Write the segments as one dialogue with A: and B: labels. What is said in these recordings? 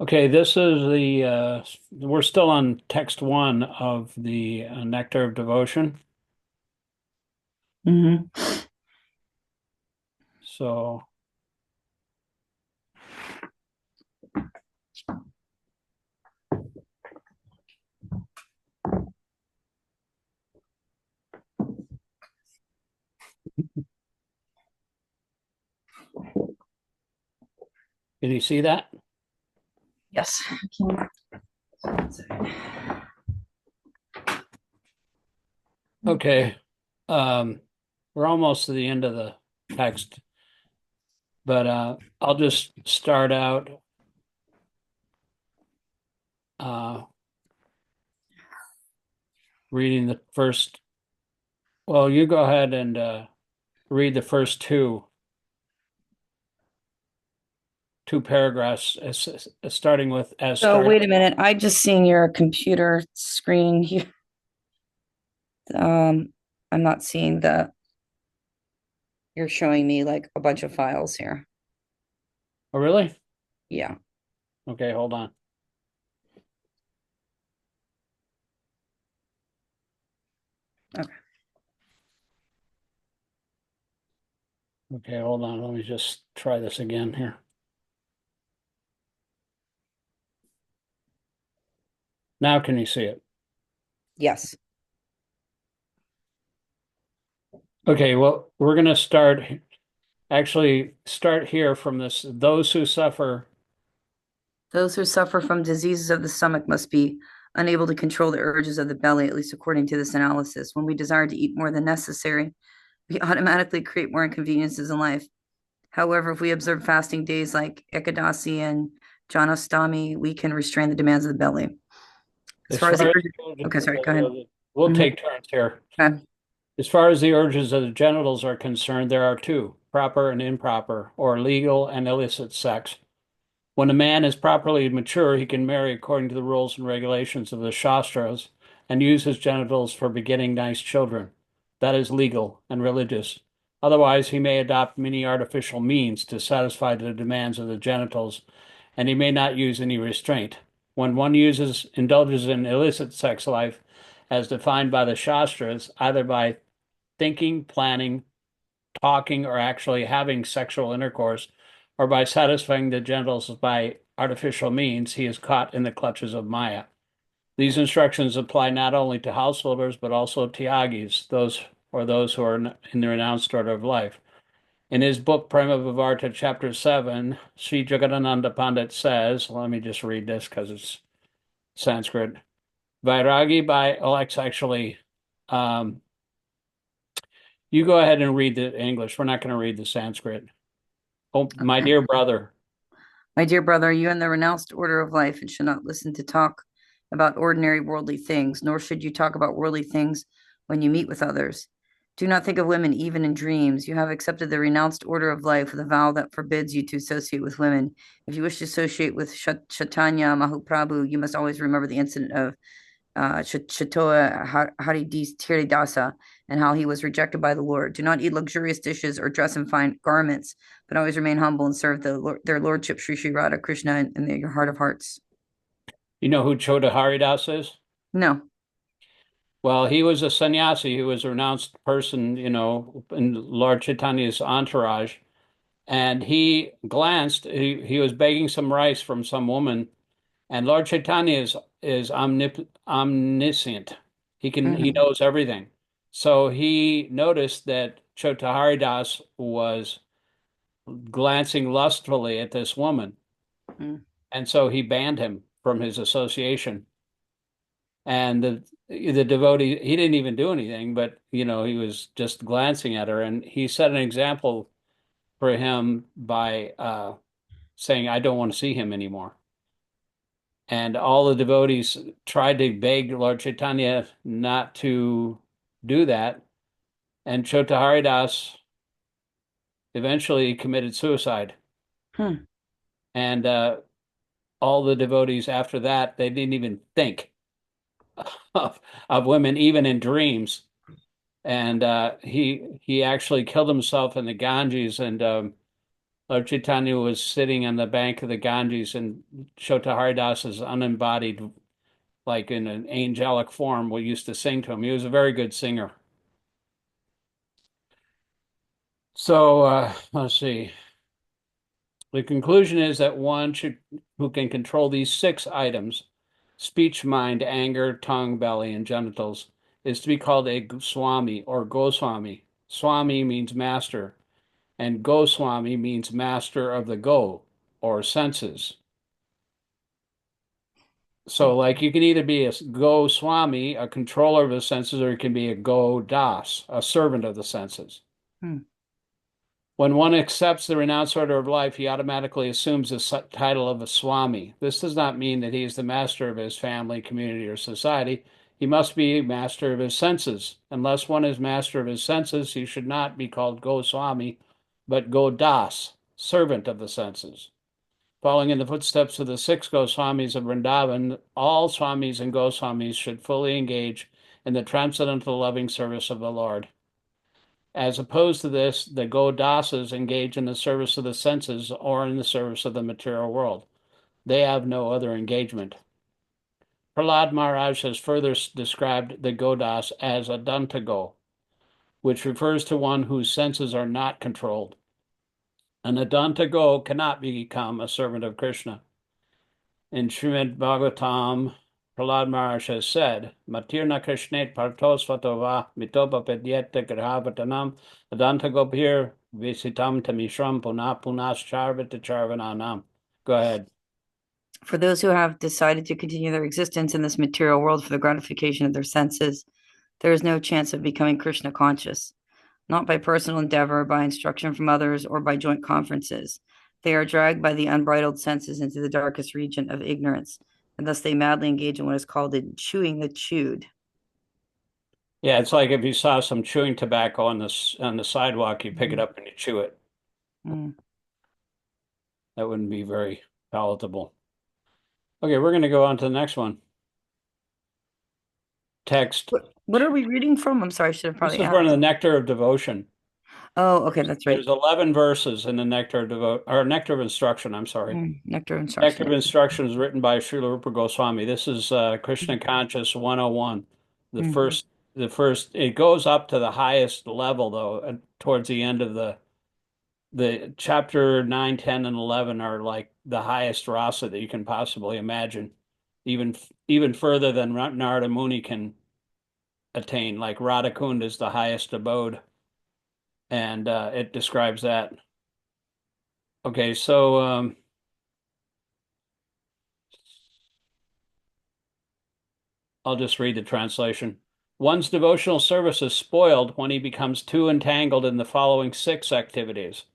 A: Okay, this is we're still on text one of the Nectar of Devotion.
B: Hmm.
A: So, did you see that?
B: Yes.
A: Okay. Um, we're almost to the end of the text, but I'll just start out uh, reading the first. Well, you go ahead and read the first two paragraphs, starting with as
B: So
A: start.
B: wait a minute. I just seen your computer screen here. Um, I'm not seeing you're showing me like a bunch of files here.
A: Oh, really?
B: Yeah.
A: Okay, hold on.
B: Okay.
A: Okay, hold on. Let me just try this again here. Now, can you see it?
B: Yes.
A: Okay, well, we're going to start here from this. Those who suffer,
B: Those who suffer from diseases of the stomach must be unable to control the urges of the belly, at least according to this analysis. When we desire to eat more than necessary, we automatically create more inconveniences in life. However, if we observe fasting days like Ekadasi and Janastami, we can restrain the demands of the belly. As
A: as
B: far as the
A: far as
B: urge, okay, sorry, go ahead.
A: we'll
B: Mhm.
A: take turns here.
B: Okay.
A: As far as the urges of the genitals are concerned, there are two, proper and improper, or legal and illicit sex. When a man is properly mature, he can marry according to the rules and regulations of the Shastras and use his genitals for begetting nice children. That is legal and religious. Otherwise, he may adopt many artificial means to satisfy the demands of the genitals, and he may not use any restraint. When one indulges in illicit sex life, as defined by the Shastras, either by thinking, planning, talking, or actually having sexual intercourse, or by satisfying the genitals by artificial means, he is caught in the clutches of Maya. These instructions apply not only to householders, but also tyagis, those who are in the renounced order of life. In his book Prema Vivarta, Chapter 7, Sri Jagadananda Pandit says, let me just read this because it's Sanskrit. Vairagi by, oh, it's actually, um, you go ahead and read the English. We're not going to read the Sanskrit. Oh, my
B: Okay.
A: dear brother,
B: My dear brother, you in the renounced order of life and should not listen to talk about ordinary worldly things, nor should you talk about worldly things when you meet with others. Do not think of women even in dreams. You have accepted the renounced order of life with a vow that forbids you to associate with women. If you wish to associate with Chaitanya Mahaprabhu, you must always remember the incident of Chatoa Haridasa and how he was rejected by the Lord. Do not eat luxurious dishes or dress in fine garments, but always remain humble and serve their lordship, Sri Radha Krishna, in your heart of hearts.
A: you know who Chota Haridas is?
B: No.
A: Well, he was a sannyasi. He was a renounced person, in Lord Chaitanya's entourage. And he was begging some rice from some woman. And Lord Chaitanya is omniscient. He
B: Hmm.
A: knows everything. So he noticed that Chota Haridas was glancing lustfully at this woman. And so he banned him from his association. And the devotee, he didn't even do anything, but he was just glancing at her, and he set an example for him by saying, "I don't want to see him anymore." And all the devotees tried to beg Lord Chaitanya not to do that, and Chotaharidas eventually committed suicide.
B: Hmm.
A: And all the devotees after that, they didn't even think of women, even in dreams. And he actually killed himself in the Ganges, and Lord Chaitanya was sitting on the bank of the Ganges, and Chota Haridas is unembodied, like in an angelic form, we used to sing to him. He was a very good singer. So let's see. The conclusion is that who can control these 6 items, speech, mind, anger, tongue, belly, and genitals, is to be called a Swami or Goswami. Swami means master, and Goswami means master of the go or senses. So, like, you can either be a Goswami, a controller of the senses, or you can be a Go Das, a servant of the senses.
B: Hmm.
A: When one accepts the renounced order of life, he automatically assumes the title of a Swami. This does not mean that he is the master of his family, community, or society. He must be master of his senses. Unless one is master of his senses, he should not be called Goswami, but Godas, servant of the senses. Following in the footsteps of the 6 Goswamis of Vrindavan, all Swamis and Goswamis should fully engage in the transcendental loving service of the Lord. As opposed to this, the Godasas engage in the service of the senses or in the service of the material world. They have no other engagement. Prahlad Maharaj has further described the Godas as a Dantago, which refers to one whose senses are not controlled. An Adantago cannot become a servant of Krishna. In Srimad Bhagavatam, Prahlad Maharaj has said, Matirna Krishnet Partosvatova Mitopa Pedyeta Grahavatanam Adantagopir Visitam Tamishram Puna Punascharvita Charvananam. Go ahead.
B: For those who have decided to continue their existence in this material world for the gratification of their senses, there is no chance of becoming Krishna conscious, not by personal endeavor, by instruction from others, or by joint conferences. They are dragged by the unbridled senses into the darkest region of ignorance, and thus they madly engage in what is called chewing the chewed.
A: Yeah, it's like if you saw some chewing tobacco on the sidewalk, you pick it
B: Mm.
A: up and you chew it.
B: Mm.
A: That wouldn't be very palatable. Okay, we're going to go on to the next one. Text.
B: What are we reading from? I'm sorry, I should have
A: This
B: probably
A: is one of the
B: asked.
A: Nectar of Devotion.
B: Oh, okay, that's right.
A: There's 11 verses in the Nectar of Instruction, I'm sorry.
B: Nectar of
A: Nectar
B: Instruction.
A: of Instruction is written by Srila Rūpa Gosvāmī. This is Krishna Conscious 101. The
B: Mhm.
A: first, it goes up to the highest level though, towards the end of the chapter 9, 10, and 11 are like the highest rasa that you can possibly imagine, even further than Narada Muni can attain. Like Radhakund is the highest abode, and it describes that. Okay, so I'll just read the translation. One's devotional service is spoiled when he becomes too entangled in the following 6 activities.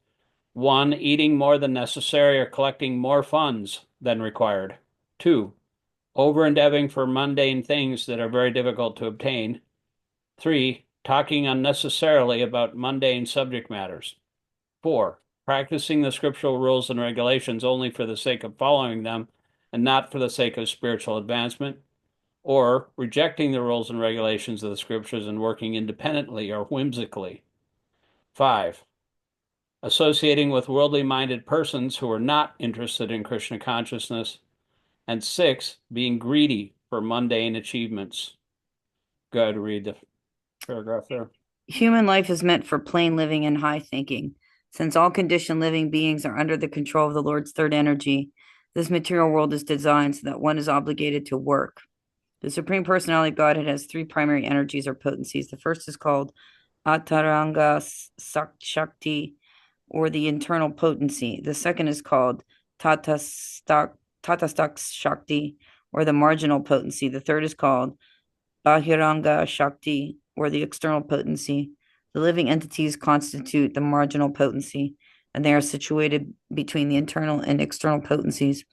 A: 1, eating more than necessary or collecting more funds than required. 2, over-endeavoring for mundane things that are very difficult to obtain. 3, talking unnecessarily about mundane subject matters. 4, practicing the scriptural rules and regulations only for the sake of following them and not for the sake of spiritual advancement. Or rejecting the rules and regulations of the scriptures and working independently or whimsically. 5, associating with worldly minded persons who are not interested in Krishna consciousness. And 6, being greedy for mundane achievements. Go ahead and read the paragraph there.
B: Human life is meant for plain living and high thinking. Since all conditioned living beings are under the control of the Lord's third energy, this material world is designed so that one is obligated to work. The Supreme Personality of Godhead has 3 primary energies or potencies. The first is called Ataranga Shakti, or the internal potency. The second is called Tatastak Shakti, or the marginal potency. The third is called Bahiranga Shakti, or the external potency. The living entities constitute the marginal potency, and they are situated between the internal and external potencies.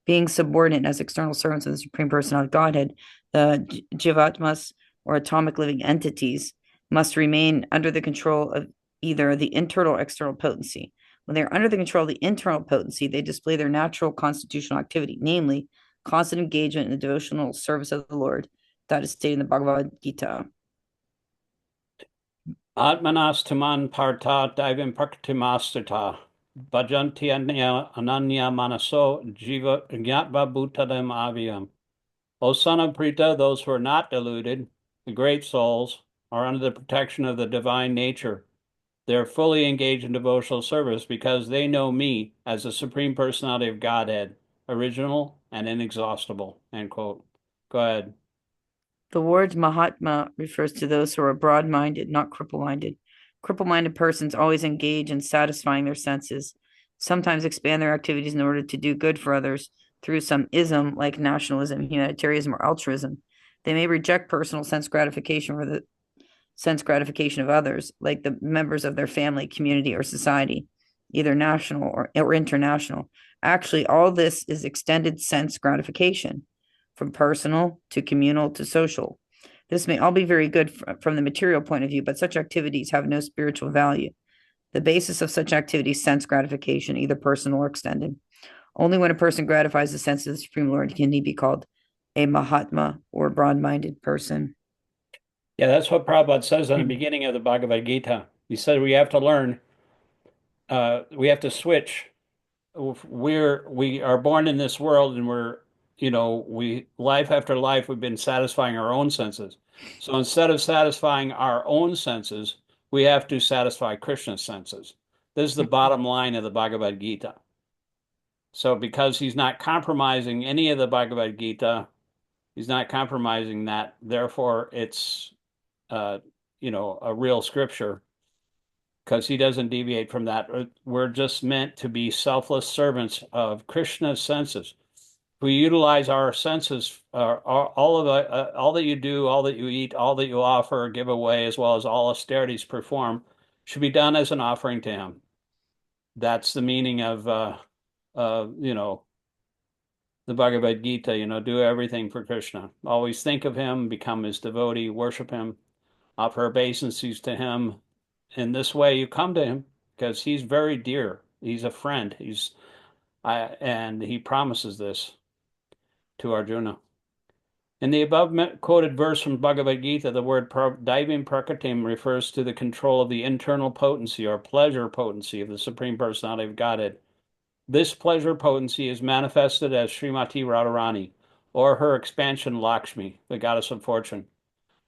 B: Being subordinate as external servants of the Supreme Personality of Godhead, the Jivatmas, or atomic living entities, must remain under the control of either the internal or external potency. When they are under the control of the internal potency, they display their natural constitutional activity, namely constant engagement in the devotional service of the Lord. That is stated in the Bhagavad Gita.
A: Atmanas taman parta divim praktimastata. bhajanti ananya manaso jiva jnatva bhutadam avyam. O son of Prita, those who are not deluded, the great souls, are under the protection of the divine nature. They're fully engaged in devotional service because they know me as the Supreme Personality of Godhead, original and inexhaustible. End quote. Go ahead.
B: The word Mahatma refers to those who are broad-minded, not cripple-minded. Cripple-minded persons always engage in satisfying their senses, sometimes expand their activities in order to do good for others through some ism like nationalism, humanitarianism, or altruism. They may reject personal sense gratification for the sense gratification of others, like the members of their family, community, or society, either national or international. Actually, all this is extended sense gratification, from personal to communal to social. This may all be very good from the material point of view, but such activities have no spiritual value. The basis of such activities, sense gratification, either personal or extended. Only when a person gratifies the sense of the Supreme Lord can he be called a Mahatma or broad-minded person.
A: Yeah, that's what Prabhupada says in the beginning of the Bhagavad Gita. He said we have to learn, we have to switch. We are born in this world and we life after life we've been satisfying our own senses. So instead of satisfying our own senses, we have to satisfy Krishna's senses. This is the bottom line of the Bhagavad Gita. So because he's not compromising any of the Bhagavad Gita, he's not compromising that. Therefore, it's uh, a real scripture because he doesn't deviate from that. We're just meant to be selfless servants of Krishna's senses. We utilize our senses, all that you do, all that you eat, all that you offer, give away, as well as all austerities perform, should be done as an offering to him. That's the meaning of, the Bhagavad Gita. Do everything for Krishna. Always think of him, become his devotee, worship him, offer obeisances to him. In this way, you come to him because he's very dear. He's a friend. And he promises this to Arjuna. In the above quoted verse from Bhagavad Gita, the word daivim prakritim refers to the control of the internal potency or pleasure potency of the Supreme Personality of Godhead. This pleasure potency is manifested as Srimati Radharani, or her expansion Lakshmi, the goddess of fortune.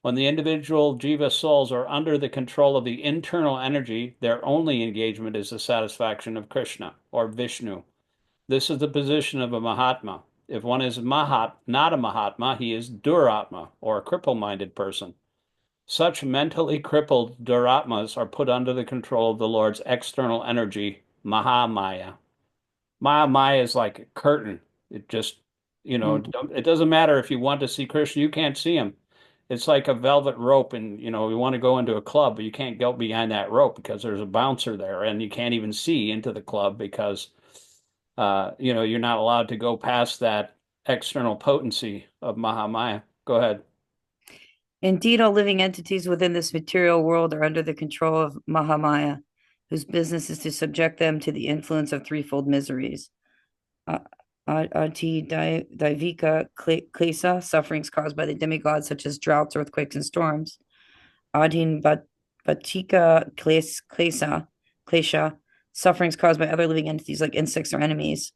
A: When the individual jiva souls are under the control of the internal energy, their only engagement is the satisfaction of Krishna or Vishnu. This is the position of a Mahatma. If one is not a Mahatma, he is Duratma or a cripple-minded person. Such mentally crippled Duratmas are put under the control of the Lord's external energy, Mahamaya. Mahamaya is like a curtain. It just, it doesn't matter if you want to see Krishna, you can't see him. It's like a velvet rope, and you want to go into a club, but you can't go behind that rope because there's a bouncer there, and you can't even see into the club because you're not allowed to go past that external potency of Mahamaya. Go ahead.
B: Indeed, all living entities within this material world are under the control of Mahamaya, whose business is to subject them to the influence of threefold miseries. Ati Daivika Klesa, sufferings caused by the demigods such as droughts, earthquakes, and storms. Adin Batika Klesha, sufferings caused by other living entities like insects or enemies.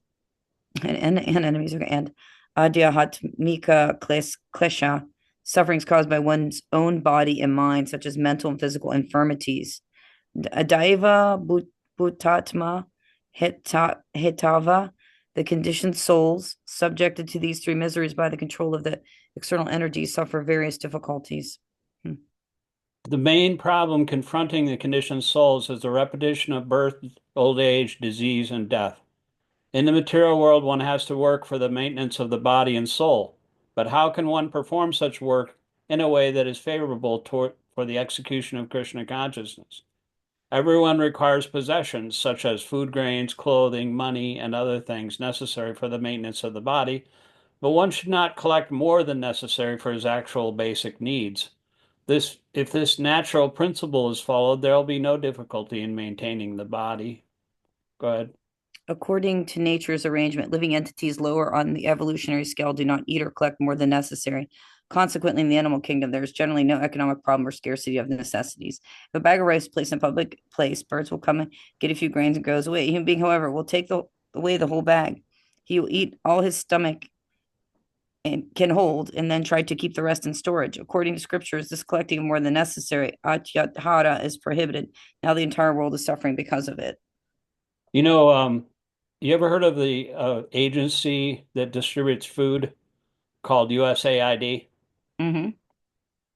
B: And enemies, and Adhyahatmika Klesha, sufferings caused by one's own body and mind, such as mental and physical infirmities. Adaiva Bhutatma Hitava, the conditioned souls subjected to these three miseries by the control of the external energies suffer various difficulties.
A: The main problem confronting the conditioned souls is the repetition of birth, old age, disease, and death. In the material world, one has to work for the maintenance of the body and soul. But how can one perform such work in a way that is favorable for the execution of Krishna consciousness? Everyone requires possessions such as food grains, clothing, money, and other things necessary for the maintenance of the body, but one should not collect more than necessary for his actual basic needs. If this natural principle is followed, there will be no difficulty in maintaining the body. Go ahead.
B: According to nature's arrangement, living entities lower on the evolutionary scale do not eat or collect more than necessary, Consequently, in the animal kingdom, there is generally no economic problem or scarcity of necessities. If a bag of rice is placed in a public place, birds will come and get a few grains and goes away. A human being, however, will take away the whole bag. He will eat all his stomach and can hold, and then try to keep the rest in storage. According to scriptures, this collecting of more than necessary, atyahara, is prohibited. Now the entire world is suffering because of it.
A: You know, you ever heard of the agency that distributes food called USAID?
B: Mm-hmm.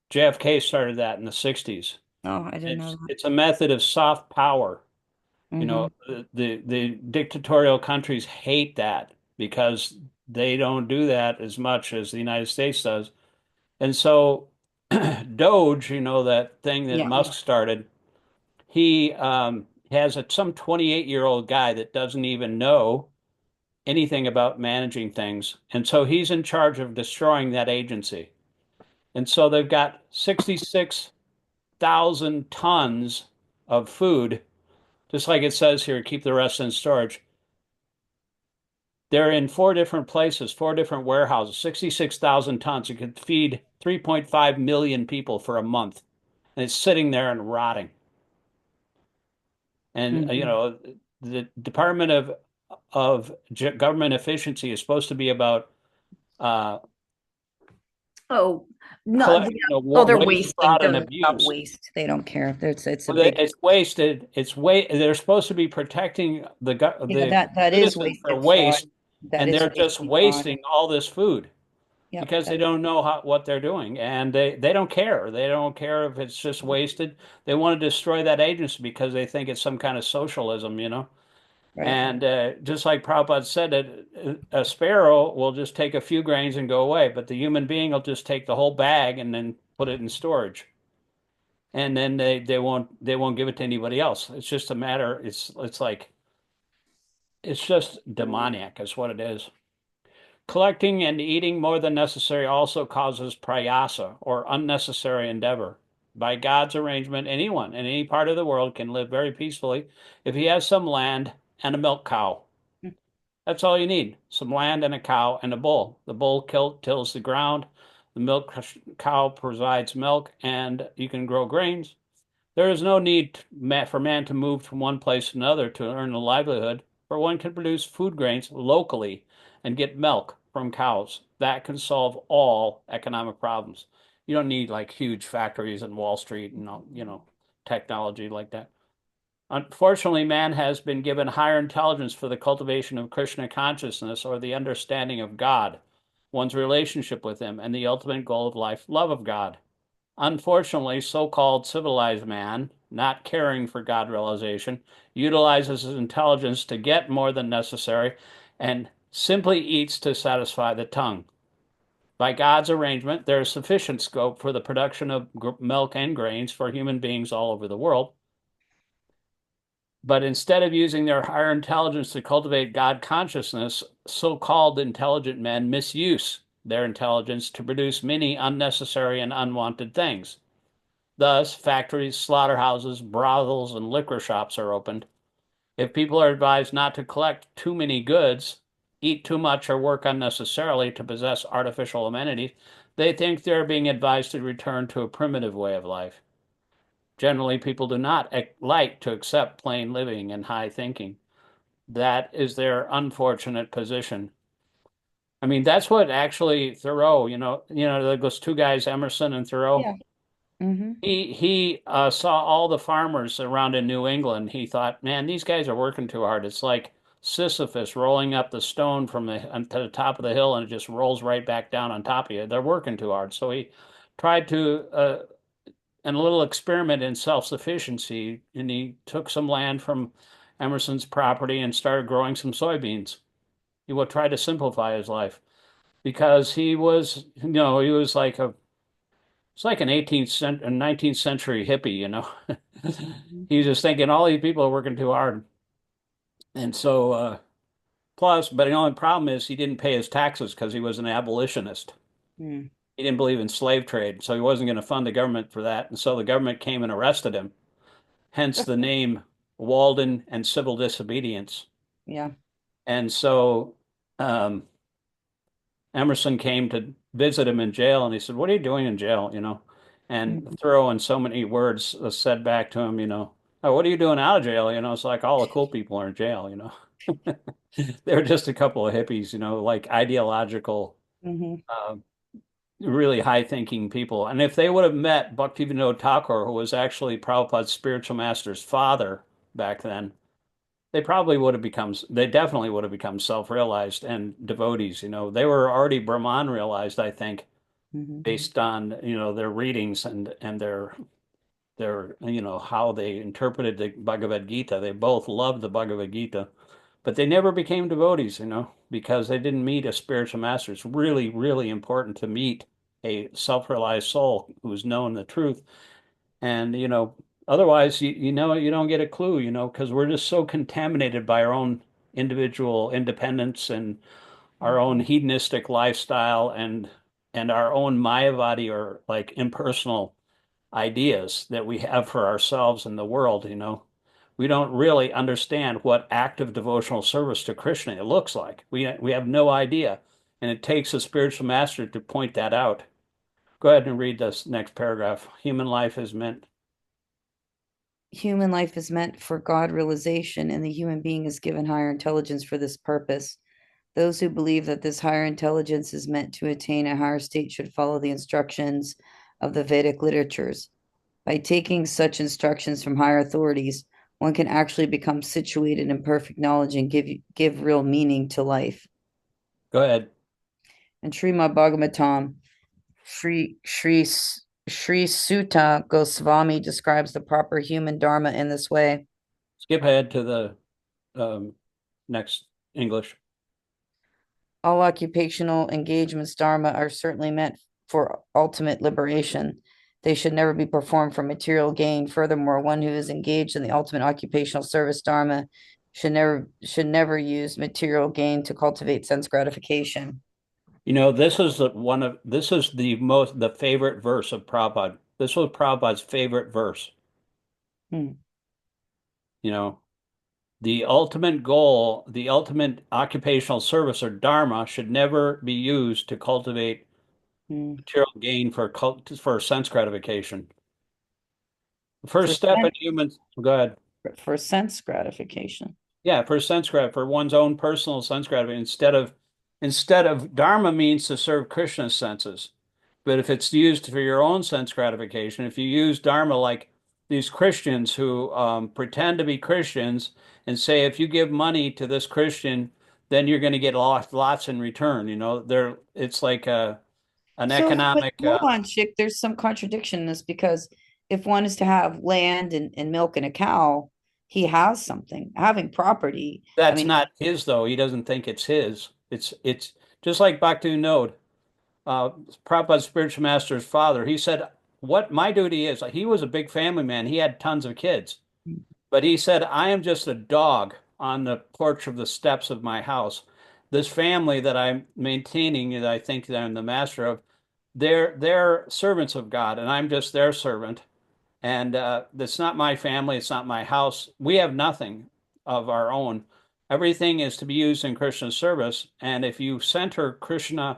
A: JFK started that in the 60s.
B: Oh, I didn't know
A: It's a method of soft power.
B: that.
A: You
B: Mm-hmm.
A: know, the dictatorial countries hate that because they don't do that as much as the United States does. And so Doge, you know, that thing that
B: Yeah.
A: Musk started, he has some 28-year-old guy that doesn't even know anything about managing things. And so he's in charge of destroying that agency. And so they've got 66,000 tons of food, just like it says here, keep the rest in storage. They're in four different places, four different warehouses, 66,000 tons. It could feed 3.5 million people for a month. And it's sitting there and rotting. And you
B: Mm-hmm.
A: know, the Department of Government Efficiency is supposed to be about uh,
B: Oh, no.
A: collect, you know,
B: Oh, they're
A: waste,
B: wasting.
A: fraud, and
B: They're about
A: abuse.
B: waste. They don't care. It's a
A: Well,
B: big.
A: it's wasted. They're supposed to be protecting
B: Yeah,
A: the
B: that is
A: citizen for
B: wasted fraud.
A: waste,
B: That
A: and
B: is
A: they're just
B: wasted fraud.
A: wasting all this food
B: Yep.
A: because they
B: That
A: don't know what they're doing, and they don't care. They don't care if it's just wasted. They want to destroy that agency because they think it's some kind of socialism, you know.
B: right.
A: And just like Prabhupada said, a sparrow will just take a few grains and go away, but the human being will just take the whole bag and then put it in storage. And then they won't give it to anybody else. It's just a matter, it's like it's just demoniac is what it is. Collecting and eating more than necessary also causes prayasa or unnecessary endeavor. By God's arrangement, anyone in any part of the world can live very peacefully if he has some land and a milk cow. That's all you need. Some land and a cow and a bull. The bull tills the ground. The milk cow provides milk, and you can grow grains. There is no need for man to move from one place to another to earn a livelihood, for one can produce food grains locally and get milk from cows. That can solve all economic problems. You don't need like huge factories in Wall Street and technology like that. Unfortunately, man has been given higher intelligence for the cultivation of Krishna consciousness or the understanding of God, one's relationship with him, and the ultimate goal of life, love of God. Unfortunately, so-called civilized man, not caring for God realization, utilizes his intelligence to get more than necessary and simply eats to satisfy the tongue. By God's arrangement, there is sufficient scope for the production of milk and grains for human beings all over the world. But instead of using their higher intelligence to cultivate God consciousness, so-called intelligent men misuse their intelligence to produce many unnecessary and unwanted things. Thus, factories, slaughterhouses, brothels, and liquor shops are opened. If people are advised not to collect too many goods, eat too much, or work unnecessarily to possess artificial amenities, they think they're being advised to return to a primitive way of life. Generally, people do not like to accept plain living and high thinking. That is their unfortunate position. I mean, that's what actually Thoreau, those two guys, Emerson and Thoreau.
B: Yeah. Mm-hmm.
A: He saw all the farmers around in New England. He thought, man, these guys are working too hard. It's like Sisyphus rolling up the stone from to the top of the hill, and it just rolls right back down on top of you. They're working too hard. So he tried to and a little experiment in self-sufficiency, and he took some land from Emerson's property and started growing some soybeans. He would try to simplify his life because he was like it's like an 18th century, 19th century hippie, you know.
B: Mm-hmm.
A: He was just thinking all these people are working too hard. And so, but the only problem is he didn't pay his taxes because he was an abolitionist.
B: Mm.
A: He didn't believe in slave trade, so he wasn't going to fund the government for that. And so the government came and arrested him, hence the name Walden and Civil Disobedience.
B: Yeah.
A: And so, um, Emerson came to visit him in jail, and he said, "What are you doing in jail?" And
B: Mhm.
A: Thoreau, in so many words, said back to him, "Oh, what are you doing out of jail?" It's like all the cool people are in jail. They're just a couple of hippies, like ideological,
B: Mhm.
A: uh, really high-thinking people. And if they would have met Bhaktivinoda Thakur, who was actually Prabhupada's spiritual master's father back then, they definitely would have become self-realized and devotees. They were already Brahman realized, I think,
B: Mhm.
A: based on, their readings and their, how they interpreted the Bhagavad Gita. They both loved the Bhagavad Gita, but they never became devotees, because they didn't meet a spiritual master. It's really, really important to meet a self-realized soul who's known the truth. And, otherwise, you don't get a clue, because we're just so contaminated by our own individual independence and our own hedonistic lifestyle and our own Mayavadi or like impersonal ideas that we have for ourselves and the world. We don't really understand what active devotional service to Krishna it looks like. We have no idea. And it takes a spiritual master to point that out. Go ahead and read this next paragraph. Human life is meant.
B: Human life is meant for God realization, and the human being is given higher intelligence for this purpose. Those who believe that this higher intelligence is meant to attain a higher state should follow the instructions of the Vedic literatures. By taking such instructions from higher authorities, one can actually become situated in perfect knowledge and give real meaning to life.
A: Go ahead.
B: And Srimad Bhagavatam, Sri Sutta Gosvāmī describes the proper human dharma in this way.
A: Skip ahead to the um, next English.
B: All occupational engagements dharma are certainly meant for ultimate liberation. They should never be performed for material gain. Furthermore, one who is engaged in the ultimate occupational service dharma should never use material gain to cultivate sense gratification.
A: This is the favorite verse of Prabhupada. This was Prabhupada's favorite verse.
B: Hmm,
A: You know, the ultimate goal, the ultimate occupational service or dharma should never be used to cultivate
B: hmm.
A: material gain for sense gratification. The
B: For
A: first step in
B: sense,
A: humans, go ahead.
B: for sense gratification.
A: Yeah, for one's own personal sense gratification instead of dharma means to serve Krishna's senses. But if it's used for your own sense gratification, if you use dharma like these Christians who pretend to be Christians and say if you give money to this Christian, then you're going to get lots in return. It's like an
B: So, but
A: economic.
B: hold on, Chick. There's some contradiction in this because if one is to have land and milk and a cow, he has something. Having property, I
A: That's
B: mean,
A: not his though. He doesn't think it's his. It's just like Bhakti Node. uh, Prabhupada's spiritual master's father, he said, what my duty is, he was a big family man. He had tons of kids, but he said, I am just a dog on the porch of the steps of my house. This family that I'm maintaining, that I think that I'm the master of, they're servants of God, and I'm just their servant. And it's not my family, it's not my house. We have nothing of our own. Everything is to be used in Krishna's service. And if Krishna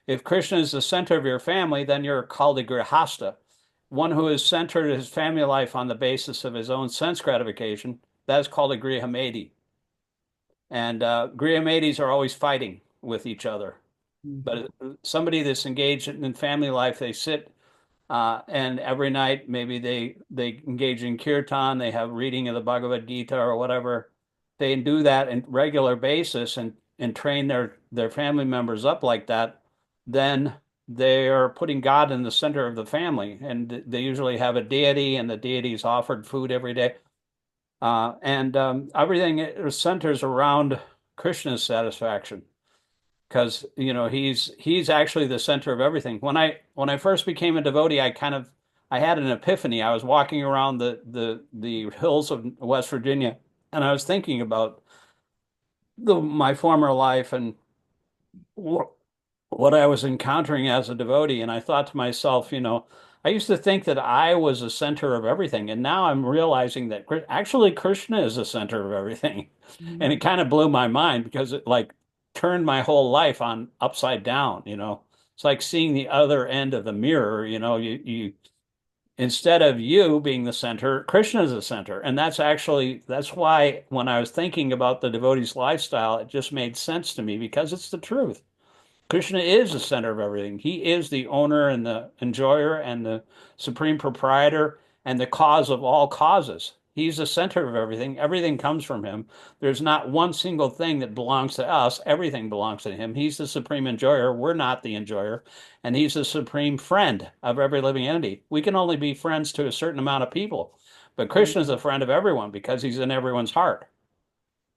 A: is the center of your family, then you're called a grihasta, one who has centered his family life on the basis of his own sense gratification. That's called a grihamedi. And grihamedis are always fighting with each other. But somebody that's engaged in family life, they sit and every night, maybe they engage in kirtan, they have reading of the Bhagavad Gita or whatever. They do that on regular basis and train their family members up like that. Then they are putting God in the center of the family, and they usually have a deity, and the deity is offered food every day. And everything centers around Krishna's satisfaction because he's actually the center of everything. When I first became a devotee, I had an epiphany. I was walking around the hills of West Virginia, and I was thinking about my former life and what I was encountering as a devotee, and I thought to myself, I used to think that I was the center of everything, and now I'm realizing that actually Krishna is the center of everything, and it kind of blew my mind because it like turned my whole life on upside down, you know. It's like seeing the other end of the mirror, you know, you instead of you being the center, Krishna is the center. And that's why when I was thinking about the devotee's lifestyle, it just made sense to me because it's the truth. Krishna is the center of everything. He is the owner and the enjoyer and the supreme proprietor and the cause of all causes. He's the center of everything. Everything comes from him. There's not one single thing that belongs to us. Everything belongs to him. He's the supreme enjoyer. We're not the enjoyer. And he's the supreme friend of every living entity. We can only be friends to a certain amount of people, but Krishna is a friend of everyone because he's in everyone's heart.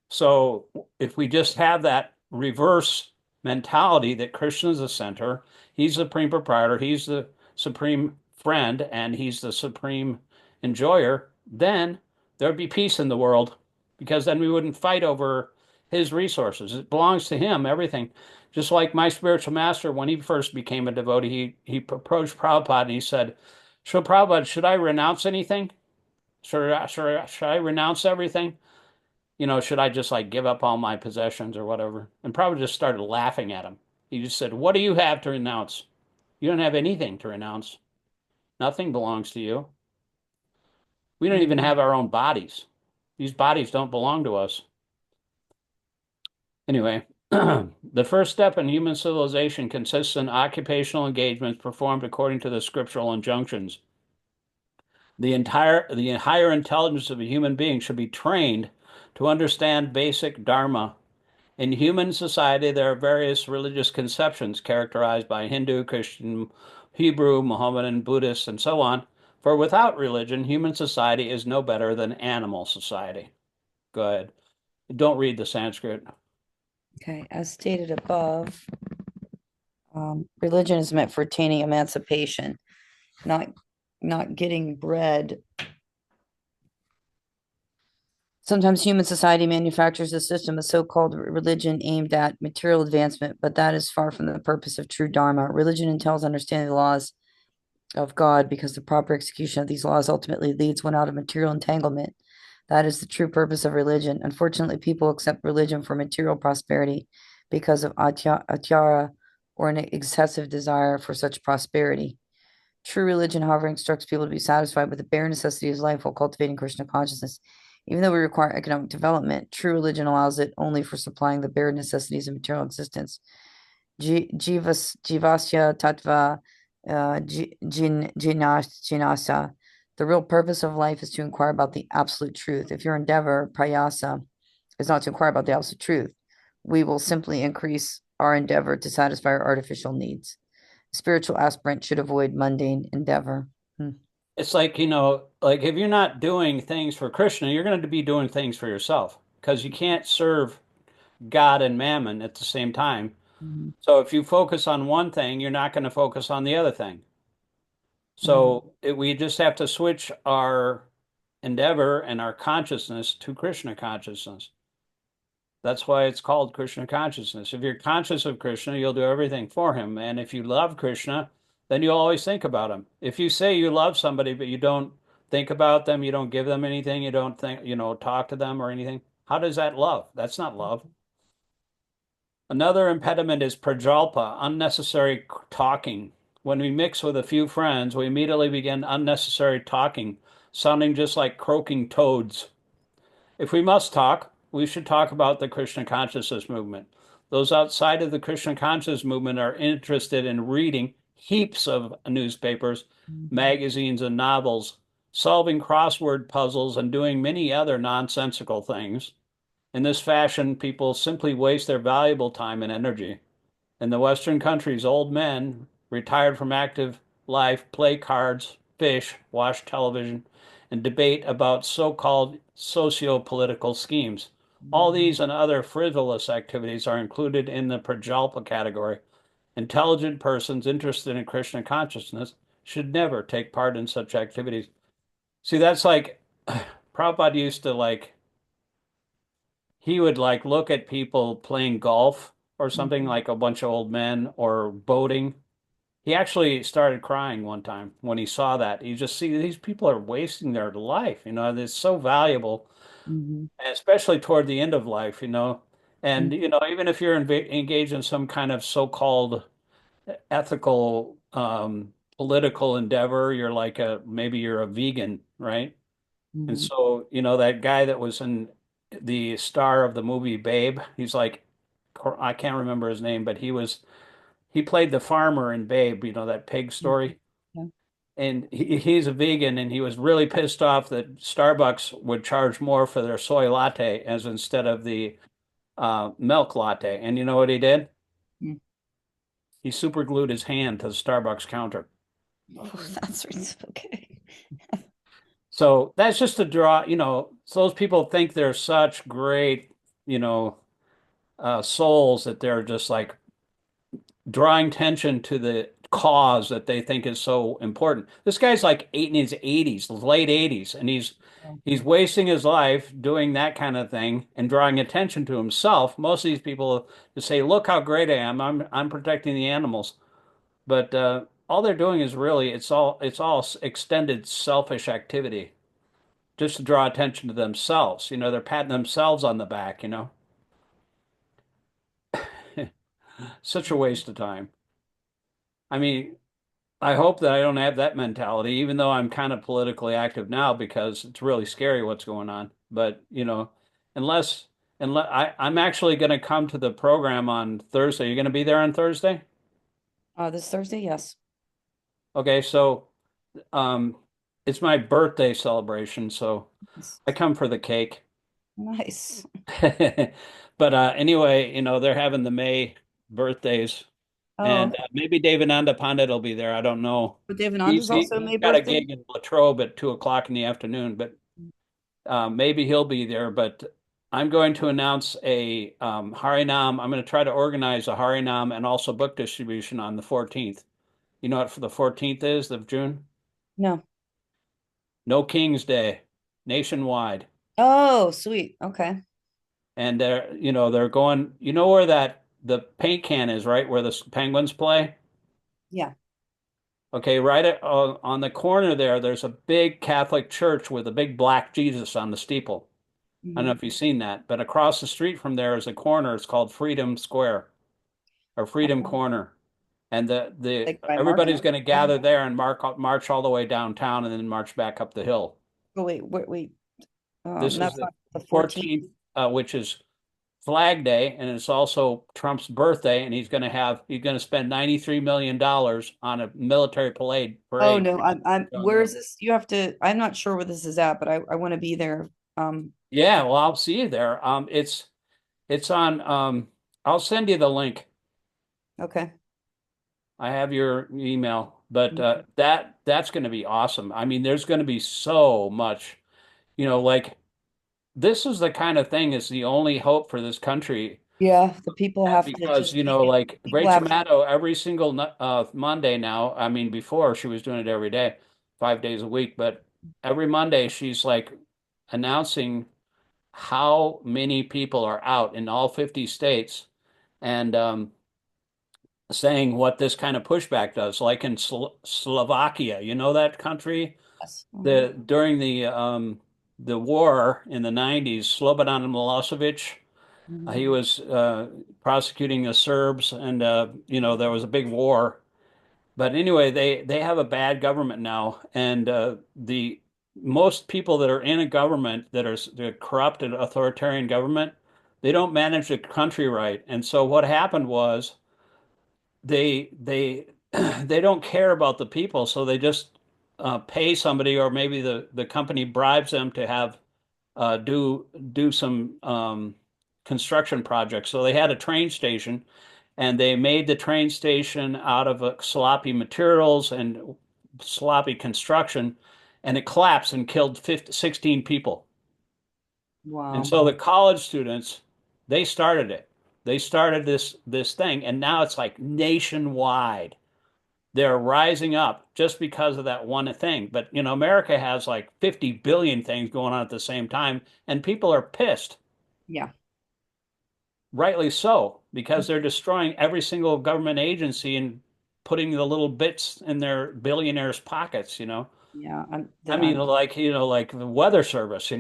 A: So if we just have that reverse mentality that Krishna is the center, he's the supreme proprietor, he's the supreme friend, and he's the supreme enjoyer, then there'd be peace in the world because then we wouldn't fight over his resources. It belongs to him, everything. Just like my spiritual master, when he first became a devotee, he approached Prabhupada and he said, "So Prabhupada, should I renounce anything? Should I renounce everything? You know, should I just like give up all my possessions or whatever?" And probably just started laughing at him. He just said, "What do you have to renounce? You don't have anything to renounce. Nothing belongs to you. We don't even
B: Mhm.
A: have our own bodies. These bodies don't belong to us." Anyway, the first step in human civilization consists in occupational engagements performed according to the scriptural injunctions. The higher intelligence of a human being should be trained to understand basic dharma. In human society, there are various religious conceptions characterized by Hindu, Christian, Hebrew, Mohammedan, Buddhist, and so on. For without religion, human society is no better than animal society. Go ahead. Don't read the Sanskrit.
B: Okay, as stated above, religion is meant for attaining emancipation, not not getting bread. Sometimes human society manufactures a system of so-called religion aimed at material advancement, but that is far from the purpose of true Dharma. Religion entails understanding the laws of God because the proper execution of these laws ultimately leads one out of material entanglement. That is the true purpose of religion. Unfortunately, people accept religion for material prosperity because of atyara or an excessive desire for such prosperity. True religion, however, instructs people to be satisfied with the bare necessities of life while cultivating Krishna consciousness. Even though we require economic development, true religion allows it only for supplying the bare necessities of material existence. Jivasya tattva jinasa. The real purpose of life is to inquire about the absolute truth. If your endeavor, prayasa, is not to inquire about the absolute truth, we will simply increase our endeavor to satisfy our artificial needs. Spiritual aspirant should avoid mundane endeavor. Hmm.
A: It's like, you know, like if you're not doing things for Krishna, you're going to be doing things for yourself because you can't serve God and Mammon at the same time.
B: Mhm.
A: So if you focus on one thing, you're not going to focus on the other thing.
B: Mhm.
A: We just have to switch our endeavor and our consciousness to Krishna consciousness. That's why it's called Krishna consciousness. If you're conscious of Krishna, you'll do everything for him. And if you love Krishna, then you'll always think about him. If you say you love somebody, but you don't think about them, you don't give them anything, you don't think, you know, talk to them or anything, how does that love? That's not love. Another impediment is prajalpa, unnecessary talking. When we mix with a few friends, we immediately begin unnecessary talking, sounding just like croaking toads. If we must talk, we should talk about the Krishna consciousness movement. Those outside of the Krishna consciousness movement are interested in reading heaps of newspapers,
B: Mhm.
A: magazines, and novels, solving crossword puzzles, and doing many other nonsensical things. In this fashion, people simply waste their valuable time and energy. In the Western countries, old men retired from active life play cards, fish, watch television, and debate about so-called socio-political schemes. All
B: Mhm.
A: these and other frivolous activities are included in the Prajalpa category. Intelligent persons interested in Krishna consciousness should never take part in such activities. See, that's like Prabhupada used to like he would like look at people playing golf or something
B: Mhm.
A: like a bunch of old men or boating. He actually started crying one time when he saw that. You just see these people are wasting their life, you know, it's so valuable,
B: Mhm.
A: especially toward the end of life, you know. And,
B: Mhm.
A: even if you're engaged in some kind of so-called ethical, political endeavor, you're like maybe you're a vegan, right? And
B: Mhm.
A: so, that guy that was in the star of the movie Babe, he's like, I can't remember his name, but he played the farmer in Babe, that pig
B: Mhm.
A: story.
B: Yeah.
A: And he's a vegan, and he was really pissed off that Starbucks would charge more for their soy latte as instead of the milk latte. And you know what he did?
B: Mm.
A: He super glued his hand to the Starbucks counter.
B: Oh, okay.
A: So that's just a draw, so those people think they're such great, you know, souls that they're just like drawing attention to the cause that they think is so important. This guy's like in his 80s, late 80s, and
B: Oh,
A: he's wasting his life doing that kind of thing and drawing attention to himself. Most of these people just say, "Look how great I am. I'm protecting the animals." But all they're doing is really it's all extended selfish activity just to draw attention to themselves. They're patting themselves on the back. Such a waste of time. I mean, I hope that I don't have that mentality, even though I'm kind of politically active now because it's really scary what's going on. But, unless I'm actually going to come to the program on Thursday. You're going to be there on Thursday?
B: this Thursday, yes.
A: Okay, so um it's my birthday celebration, so
B: Yes.
A: I come for the cake.
B: Nice.
A: But anyway, they're having the May birthdays.
B: Oh,
A: And
B: okay.
A: maybe David Pandit will be there. I don't know.
B: But Devananda's also
A: He's
B: May
A: got a
B: birthday.
A: gig in Latrobe at 2 o'clock in the afternoon, but maybe he'll be there. But I'm going to announce a Harinam. I'm going to try to organize a Harinam and also book distribution on the 14th. You know what for the 14th is of June?
B: No.
A: No King's Day, nationwide.
B: Oh, sweet. Okay.
A: And they're going, where the paint can is, right? Where the Penguins play?
B: Yeah.
A: Okay, right on the corner there, there's a big Catholic church with a big black Jesus on the steeple. I don't know
B: Hmm.
A: if you've seen that, but across the street from there is a corner. It's called Freedom Square or Freedom Corner, and the
B: Like by
A: everybody's
B: Market.
A: going to gather there and march all the way downtown and then march back up the hill.
B: Oh, wait.
A: This is
B: That's
A: the
B: on the 14th.
A: 14th, which is Flag Day, and it's also Trump's birthday, and he's going to spend $93 million on a military
B: Oh
A: parade.
B: no, where is this? You have to, I'm not sure where this is at, but I want to be there.
A: Yeah, well, I'll see you there. It's on. I'll send you the link.
B: Okay.
A: I have your email, but
B: Mhm.
A: that's going to be awesome. I mean, there's going to be so much. Like this is the kind of thing is the only hope for this country.
B: Yeah, the people have to
A: Because,
B: just make it.
A: like
B: People
A: Rachel
B: have to.
A: Maddow, every single Monday now, I mean, before she was doing it every day, 5 days a week, but every Monday she's like announcing how many people are out in all 50 states and saying what this kind of pushback does. Like in Slovakia, that country,
B: Yes.
A: during the war in the 90s, Slobodan Milosevic, he
B: Mhm.
A: was prosecuting the Serbs, and there was a big war. But anyway, they have a bad government now, and the most people that are in a government that are the corrupt and authoritarian government, they don't manage the country right. And so what happened was they they don't care about the people, so they just pay somebody, or maybe the company bribes them to have do some construction projects. So they had a train station, and they made the train station out of sloppy materials and sloppy construction, and it collapsed and killed 16 people. And
B: Wow.
A: so the college students, they started it. They started this thing, and now it's like nationwide. They're rising up just because of that one thing. But America has like 50 billion things going on at the same time, and people are pissed,
B: Yeah.
A: rightly so, because they're destroying every single government agency and putting the little bits in their billionaires' pockets.
B: Yeah.
A: I mean, like the Weather Service,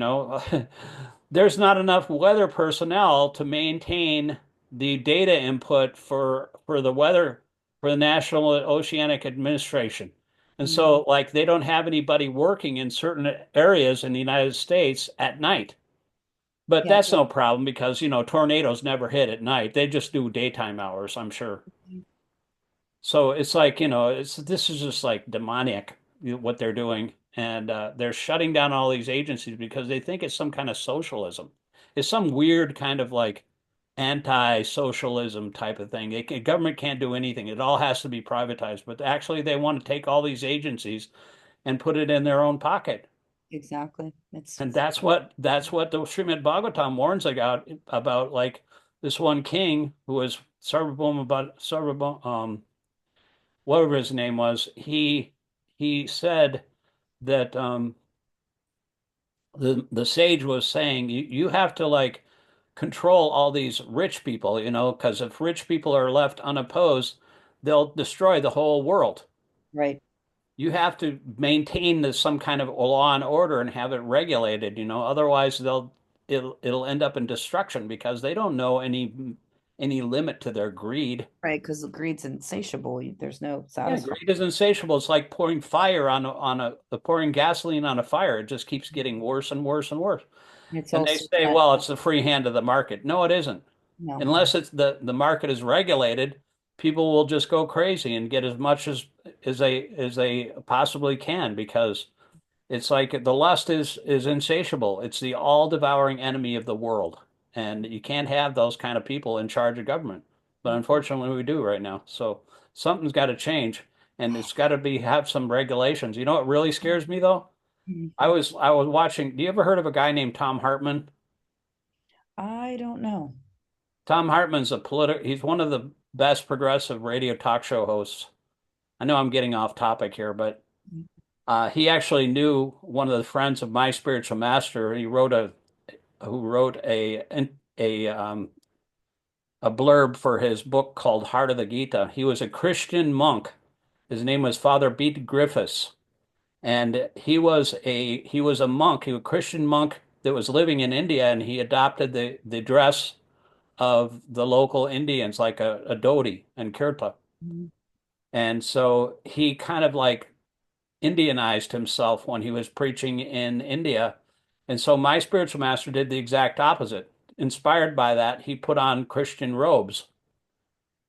A: there's not enough weather personnel to maintain the data input for the weather for the National Oceanic Administration. And
B: Mhm.
A: so like they don't have anybody working in certain areas in the United States at night. But
B: Yeah.
A: that's no problem because, tornadoes never hit at night. They just do daytime hours, I'm sure. So it's like, this is just like demoniac, what they're doing. And they're shutting down all these agencies because they think it's some kind of socialism. It's some weird kind of like anti-socialism type of thing. Government can't do anything. It all has to be privatized. But actually, they want to take all these agencies and put it in their own pocket.
B: Exactly. It's
A: And that's what the Srimad Bhagavatam warns about like this one king who was Sarvabhauma, whatever his name was. He said that the sage was saying you have to like control all these rich people, because if rich people are left unopposed, they'll destroy the whole world.
B: right.
A: You have to maintain some kind of law and order and have it regulated, otherwise it'll end up in destruction because they don't know any limit to their greed.
B: Right. Because the greed's insatiable. There's no
A: Yeah,
B: satisfying.
A: greed is insatiable. It's like pouring fire pouring gasoline on a fire. It just keeps getting worse and worse and worse.
B: It's
A: And they
B: also
A: say,
B: that,
A: well, it's the free hand of the market. No, it isn't.
B: no.
A: Unless it's the market is regulated, people will just go crazy and get as much as they possibly can because it's like the lust is insatiable. It's the all-devouring enemy of the world. And you can't have those kind of people in charge of government. But unfortunately we do right now. So something's got to change and it's got to have some regulations. You know what really scares me though?
B: Mhm.
A: I was watching, do you ever heard of a guy named Tom Hartman?
B: I don't know.
A: Tom Hartman's he's one of the best progressive radio talk show hosts. I know I'm getting off topic here, but he actually knew one of the friends of my spiritual master. Who wrote a blurb for his book called Heart of the Gita. He was a Christian monk. His name was Father Beat Griffiths, and he was a monk. He was a Christian monk that was living in India, and he adopted the dress of the local Indians, like a dhoti and kirta.
B: Mhm.
A: And so he kind of like Indianized himself when he was preaching in India. And so my spiritual master did the exact opposite. Inspired by that, he put on Christian robes.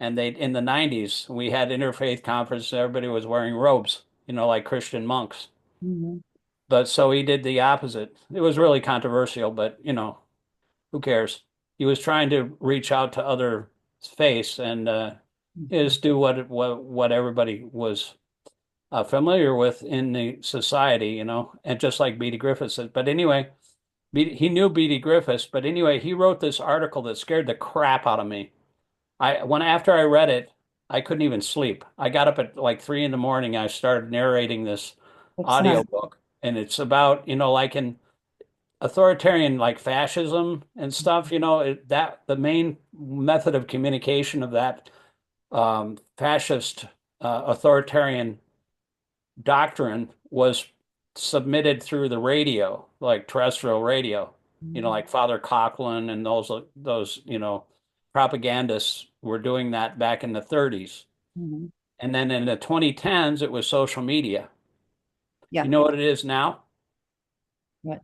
A: And in the 90s, we had interfaith conference, everybody was wearing robes, like Christian monks.
B: Mhm.
A: But so he did the opposite. It was really controversial, but who cares? He was trying to reach out to other faiths and
B: Mhm.
A: just do what everybody was familiar with in the society, and just like Beatty Griffiths said. But anyway, he knew Beatty Griffiths, but anyway, he wrote this article that scared the crap out of me. After I read it, I couldn't even sleep. I got up at like 3 in the morning. I started narrating this
B: What's
A: audio
B: that?
A: book, and it's about, like in authoritarian like fascism and stuff, that the main method of communication of that fascist authoritarian doctrine was submitted through the radio, like terrestrial radio,
B: Mhm.
A: like Father Coughlin and those, propagandists were doing that back in the 30s.
B: Mhm.
A: And then in the 2010s, it was social media.
B: Yeah.
A: You know what it is now?
B: What?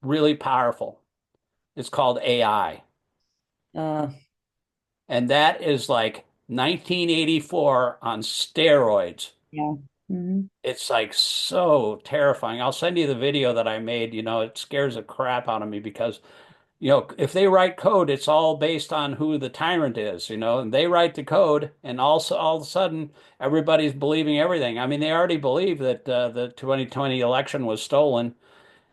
A: Really powerful. It's called AI.
B: Uh,
A: And that is like 1984 on steroids.
B: yeah. Hmm.
A: It's like so terrifying. I'll send you the video that I made. It scares the crap out of me because, if they write code, it's all based on who the tyrant is, and they write the code, and also all of a sudden everybody's believing everything. I mean, they already believe that the 2020 election was stolen,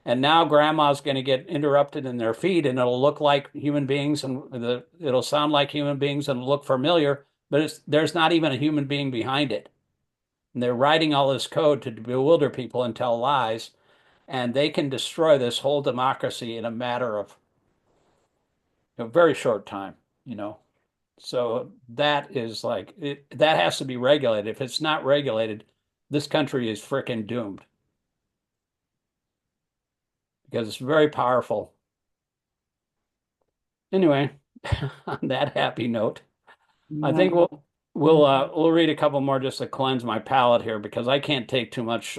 A: and now grandma's going to get interrupted in their feed, and it'll look like human beings, and it'll sound like human beings, and look familiar, but there's not even a human being behind it. And they're writing all this code to bewilder people and tell lies, and they can destroy this whole democracy in a matter of a very short time, you know. So that is like that has to be regulated. If it's not regulated, this country is freaking doomed because it's very powerful. Anyway, on that happy note, I
B: Yeah.
A: think we'll read a couple more just to cleanse my palate here because I can't take too much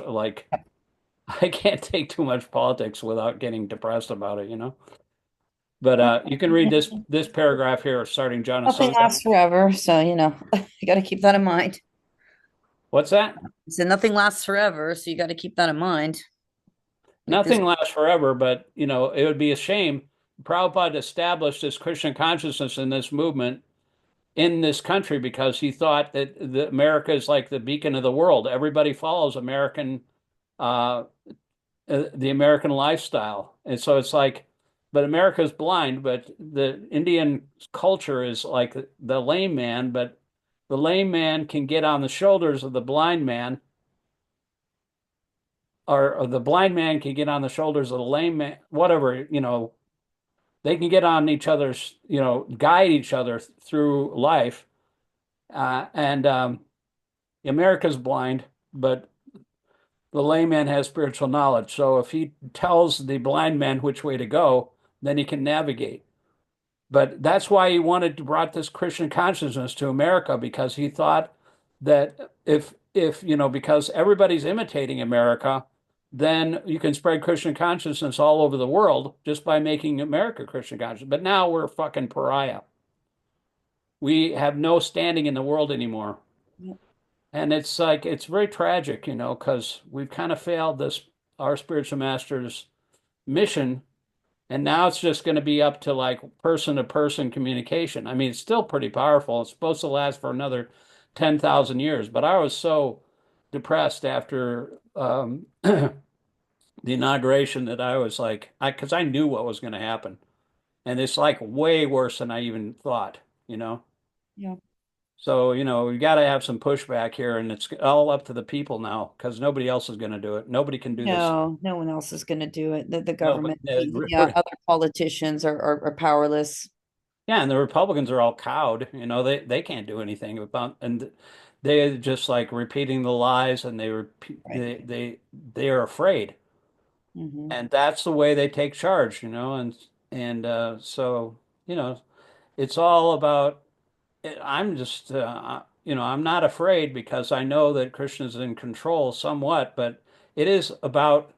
A: I can't take too much politics without getting depressed about it, you know. But you can read this paragraph here starting John and
B: Nothing
A: Sunday.
B: lasts forever, so you got to keep that in mind.
A: What's that?
B: So nothing lasts forever, so you got to keep that in mind. Like this.
A: Nothing lasts forever, but you know, it would be a shame. Prabhupada established this Christian consciousness in this movement in this country because he thought that America is like the beacon of the world. Everybody follows uh, the American lifestyle, and so it's like, but America's blind. But the Indian culture is like the lame man, but the lame man can get on the shoulders of the blind man, or the blind man can get on the shoulders of the lame man. Whatever, you know, they can get on each other's, you know, guide each other through life. And America's blind, but the layman has spiritual knowledge. So if he tells the blind man which way to go, then he can navigate. But that's why he wanted to brought this Christian consciousness to America because he thought that if you know because everybody's imitating America, then you can spread Christian consciousness all over the world just by making America Christian conscious. But now we're a fucking pariah. We have no standing in the world anymore. And it's like it's very tragic, you know, because we've kind of failed this our spiritual master's mission, and now it's just going to be up to like person to person communication. I mean, it's still pretty powerful. It's supposed to last for another 10,000 years, but I was so depressed after the inauguration that I was like, because I knew what was going to happen, and it's like way worse than I even thought, you know.
B: Yeah.
A: So, you know, we got to have some pushback here, and it's all up to the people now because nobody else is going to do it. Nobody can do this.
B: No, no one else is going to do it. The
A: No, but
B: government, yeah, other politicians are powerless.
A: yeah, and the Republicans are all cowed. You know, they can't do anything about, and they just like repeating the lies, and
B: Right.
A: they are afraid,
B: Hmm.
A: and that's the way they take charge. You know, and so you know, it's all about. I'm just you know, I'm not afraid because I know that Krishna is in control somewhat, but it is about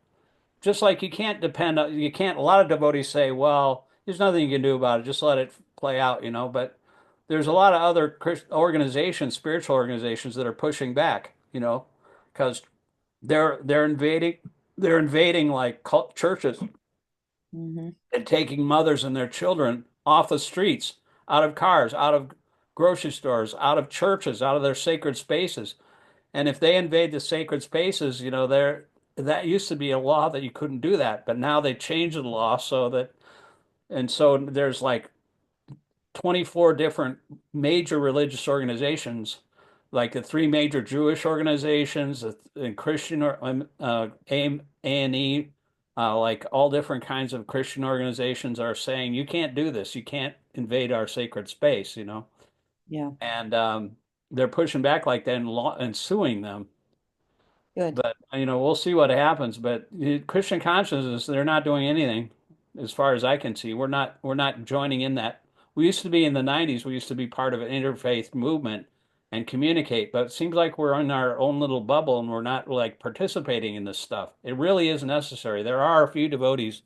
A: just like you can't depend on, you can't, a lot of devotees say, well, there's nothing you can do about it, just let it play out, you know, but there's a lot of other organizations, spiritual organizations that are pushing back, you know, because they're invading, they're invading like cult churches
B: Hmm.
A: and taking mothers and their children off the streets, out of cars, out of grocery stores, out of churches, out of their sacred spaces. And if they invade the sacred spaces, you know, that used to be a law that you couldn't do that, but now they changed the law so that, and so there's like 24 different major religious organizations, like the three major Jewish organizations, and Christian or A&E, like all different kinds of Christian organizations are saying you can't do this, you can't invade our sacred space, you know,
B: Yeah.
A: and they're pushing back like that and, and suing them.
B: Good.
A: But you know, we'll see what happens. But Christian consciousness, they're not doing anything, as far as I can see. We're not joining in that. We used to be in the 90s, we used to be part of an interfaith movement and communicate, but it seems like we're in our own little bubble and we're not like participating in this stuff. It really is necessary. There are a few devotees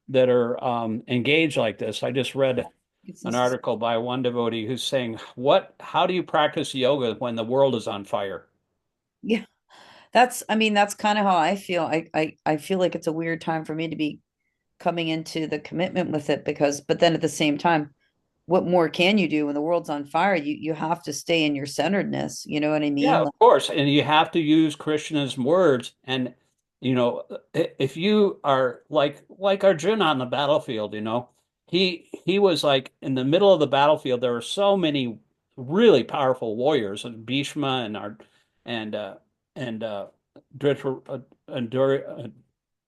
A: that are engaged like this. I just read
B: It's
A: an
B: necessary.
A: article by one devotee who's saying, how do you practice yoga when the world is on fire?
B: Yeah. I mean, that's kind of how I feel. I feel like it's a weird time for me to be coming into the commitment with it but then at the same time, what more can you do when the world's on fire? You have to stay in your centeredness. You know what I
A: Yeah,
B: mean?
A: of course. And you have to use Krishna's words. And, you know, if you are like Arjuna on the battlefield, you know, he was like in the middle of the battlefield. There were so many really powerful warriors, and Bhishma and our and and Dritra, and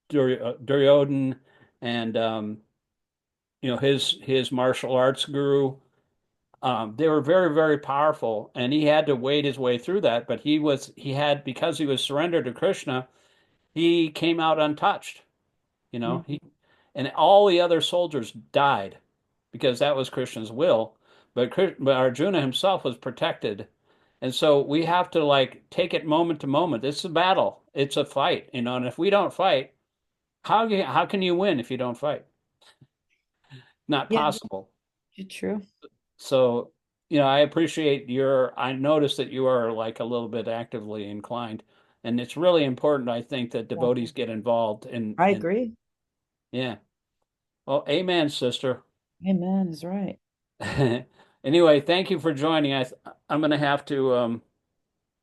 A: Duryodhan and you know his martial arts guru. They were very, very powerful, and he had to wade his way through that. But he had, because he was surrendered to Krishna, he came out untouched. You know,
B: Mhm.
A: and all the other soldiers died. because that was Krishna's will. But Arjuna himself was protected. And so we have to like take it moment to moment. It's a battle. It's a fight, and if we don't fight, how can you win if you don't fight? Not
B: Yeah,
A: possible.
B: true.
A: So, I appreciate I noticed that you are like a little bit actively inclined. And it's really important, I think, that
B: Yeah,
A: devotees get involved
B: I
A: in
B: agree.
A: yeah. Well, amen, sister.
B: Amen is right.
A: Anyway, thank you for joining. I'm gonna have to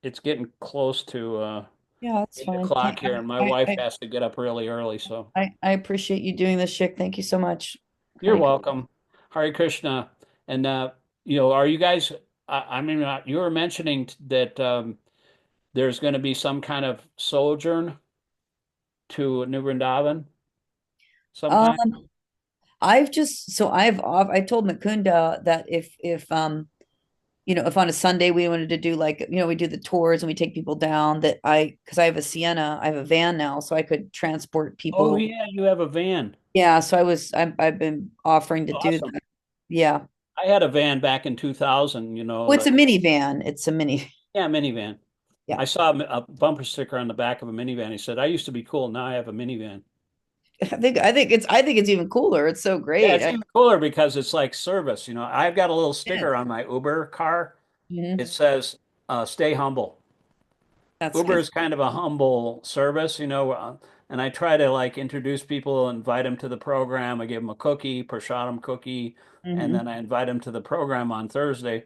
A: it's getting close to
B: Yeah, that's
A: 8
B: fine.
A: o'clock here, and my
B: I,
A: wife
B: I,
A: has to get up really early, so
B: I appreciate you doing this, Chick. Thank you so much.
A: you're
B: Hare
A: welcome. Hare Krishna. And are you guys I mean you were mentioning that there's going to be some kind of sojourn to New Vrindavan sometime?
B: Um, I've just so I've off I told Mukunda that if on a Sunday we wanted to do like, we do the tours and we take people down that because I have a Sienna, I have a van now, so I could transport
A: Oh
B: people.
A: yeah, you have a van.
B: Yeah, so I've been offering to do
A: Awesome.
B: that. Yeah.
A: I had a van back in 2000,
B: Well, it's a minivan. It's a mini.
A: yeah, minivan.
B: Yeah.
A: I saw a bumper sticker on the back of a minivan. He said, "I used to be cool. Now I have a minivan."
B: I think it's even cooler. It's so
A: Yeah,
B: great.
A: it's even cooler because it's like service. I've got a little
B: Yeah.
A: sticker on my Uber car. It
B: Mhm.
A: says, "Stay humble."
B: That's
A: Uber
B: good.
A: is kind of a humble service, and I try to like introduce people, invite them to the program. I give them a cookie, prasadam cookie, and
B: Hmm.
A: then I invite them to the program on Thursday.